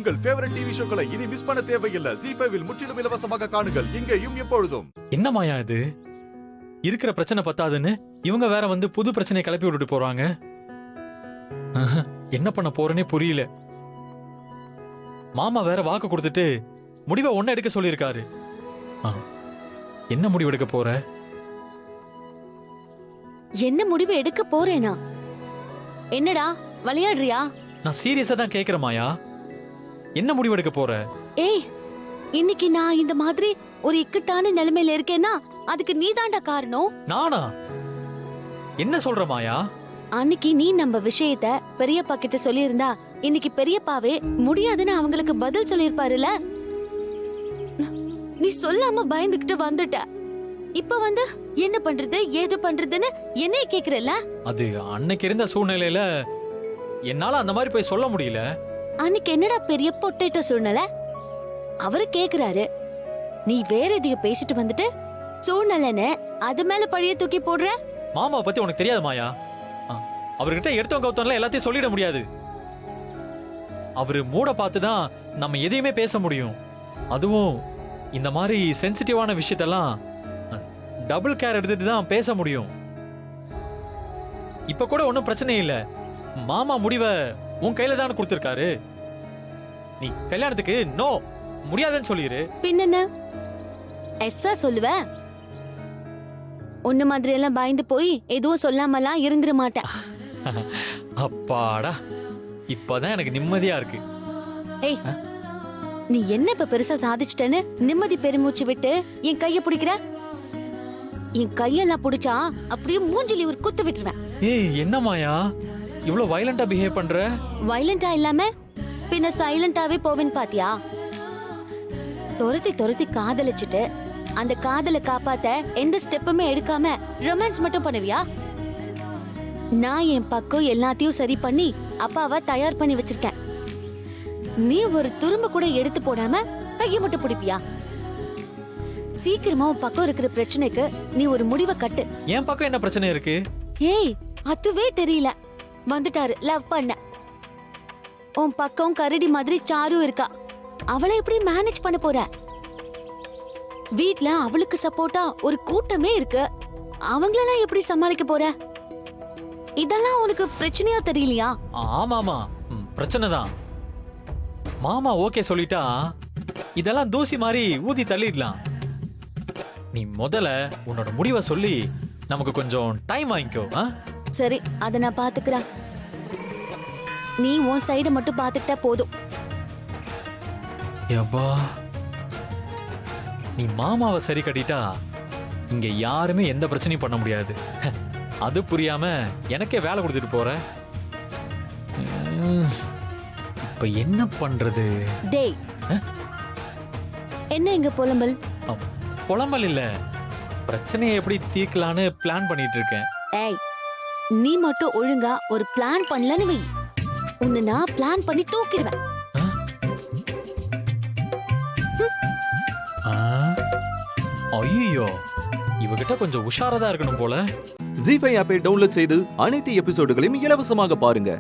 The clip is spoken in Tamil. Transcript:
உங்கள் ஃபேவரட் டிவி ஷோக்களை இனி மிஸ் பண்ண தேவையில்லை. ZEE5 இல் முற்றிலும் இலவசமாக காணுங்கள். இங்கேயும் எப்பொழுதும். என்ன மாயா இது? இருக்கிற பிரச்சனை பத்தாதுன்னு இவங்க வேற வந்து புது பிரச்சனையை கிளப்பி விட்டுட்டு போறாங்க. என்ன பண்ண போறேனே புரியல. மாமா வேற வாக்கு கொடுத்துட்டு முடிவை ஒன்ன எடுக்க சொல்லியிருக்காரு. என்ன முடிவு எடுக்க போற? என்ன முடிவு எடுக்க போறேனா? என்னடா விளையாடுறியா? நான் சீரியஸா தான் கேக்குறேன் மாயா. என்ன முடிவு எடுக்க போற? ஏய், இன்னைக்கு நான் இந்த மாதிரி ஒரு இக்கட்டான நிலைமையில இருக்கேன்னா அதுக்கு நீதான்டா காரணம். நானா? என்ன சொல்ற மாயா? அன்னைக்கு நீ நம்ம விஷயத்த பெரியப்பா கிட்ட சொல்லியிருந்தா இன்னைக்கு பெரியப்பாவே முடியாதுன்னு அவங்களுக்கு பதில் சொல்லிருப்பாருல. நீ சொல்லாம பயந்துகிட்டு வந்துட்ட. இப்ப வந்து என்ன பண்றது ஏது பண்றதுன்னு என்னைய கேக்குறல்ல? அது அன்னைக்கு இருந்த சூழ்நிலையில என்னால அந்த மாதிரி போய் சொல்ல முடியல. அன்னைக்கு என்னடா பெரிய பொட்டேட்டோ சூழ்நிலை? அவரு கேக்குறாரு, நீ வேற எதையோ பேசிட்டு வந்துட்டு சூழ்நிலைன்னு அது மேல பழிய தூக்கி போடுற. மாமாவை பத்தி உனக்கு தெரியாது மாயா. அவர்கிட்ட எடுத்தவங்க கவுத்தம்ல எல்லாத்தையும் சொல்லிட முடியாது. அவரு மூட பார்த்துதான் நம்ம எதையுமே பேச முடியும். அதுவும் இந்த மாதிரி சென்சிட்டிவான விஷயத்தெல்லாம் டபுள் கேர் எடுத்துட்டு தான் பேச முடியும். இப்ப கூட ஒன்னும் பிரச்சனை இல்ல. மாமா முடிவை உன் கையில தான் கொடுத்திருக்காரு. நீ கல்யாணத்துக்கு நோ முடியாதுன்னு சொல்லிரு. பின்ன எஸ்ஸா சொல்லுவ? உன்ன மாதிரி எல்லாம் பயந்து போய் எதுவும் சொல்லாமலாம் இருந்துட மாட்டேன். அப்பாடா, இப்பதான் எனக்கு நிம்மதியா இருக்கு. ஏய், நீ என்ன இப்ப பெருசா சாதிச்சிட்டேன்னு நிம்மதி பெருமூச்சு விட்டு என் கைய பிடிக்கிற? என் கையெல்லாம் பிடிச்சா அப்படியே மூஞ்சிலி ஒரு குத்து விட்டுருவேன். ஏய், என்ன மாயா இவ்வளவு வயலண்டா பிஹேவ் பண்ற? வயலண்டா இல்லாம பின்ன சைலண்டாவே போவேன்னு பாத்தியா? துரத்தி காதலிச்சுட்டு அந்த காதலை காப்பாத்த எந்த ஸ்டெப்புமே எடுக்காம ரொமான்ஸ் மட்டும் பண்ணுவியா? நான் என் பக்கம் எல்லாத்தையும் சரி பண்ணி அப்பாவை தயார் பண்ணி வச்சிருக்கேன். நீ ஒரு துரும்ப கூட எடுத்து போடாம கைய மட்டும் பிடிப்பியா? சீக்கிரமா உன் பக்கம் இருக்கிற பிரச்சனைக்கு நீ ஒரு முடிவை கட்டு. என் பக்கம் என்ன பிரச்சனை இருக்கு? ஏய், அதுவே தெரியல. வந்துட்டாரு லவ் பண்ண. உன் பக்கம் கரடி மாதிரி சாரு இருக்கா. அவளை எப்படி மேனேஜ் பண்ண போற? வீட்ல அவளுக்கு சப்போர்ட்டா ஒரு கூட்டமே இருக்கு. அவங்களெல்லாம் எப்படி சமாளிக்க போற? இதெல்லாம் உனக்கு பிரச்சனையா தெரியலையா? ஆமாமா, பிரச்சனை தான். மாமா ஓகே சொல்லிட்டா இதெல்லாம் தூசி மாதிரி ஊதி தள்ளிடலாம். நீ முதல்ல உன்னோட முடிவை சொல்லி நமக்கு கொஞ்சம் டைம் வாங்கிக்கோ. சரி, அத நான் பாத்துக்கிறேன். நீ உன் சைட மட்டும் பாத்துக்கிட்டா போதும். யப்பா, நீ மாமாவை சரி கட்டிட்டா இங்க யாருமே எந்த பிரச்சனையும் பண்ண முடியாது. அது புரியாம எனக்கே வேலை கொடுத்துட்டு போற. இப்ப என்ன பண்றது? டேய், என்ன இங்க புலம்பல்? புலம்பல் இல்ல, பிரச்சனையை எப்படி தீர்க்கலான்னு பிளான் பண்ணிட்டு இருக்கேன். ஏய், நீ மட்டும் ஒழுங்கா ஒரு பிளான் பண்ணலன்னு வை, உன்னை நான் பிளான் பண்ணி தூக்கிடுவேன். ஐயோ, இவகிட்ட கொஞ்சம் உஷாரதா இருக்கணும் போல. ZEE5 ஆப்பை டவுன்லோட் செய்து அனைத்து எபிசோடுகளையும் இலவசமாக பாருங்க.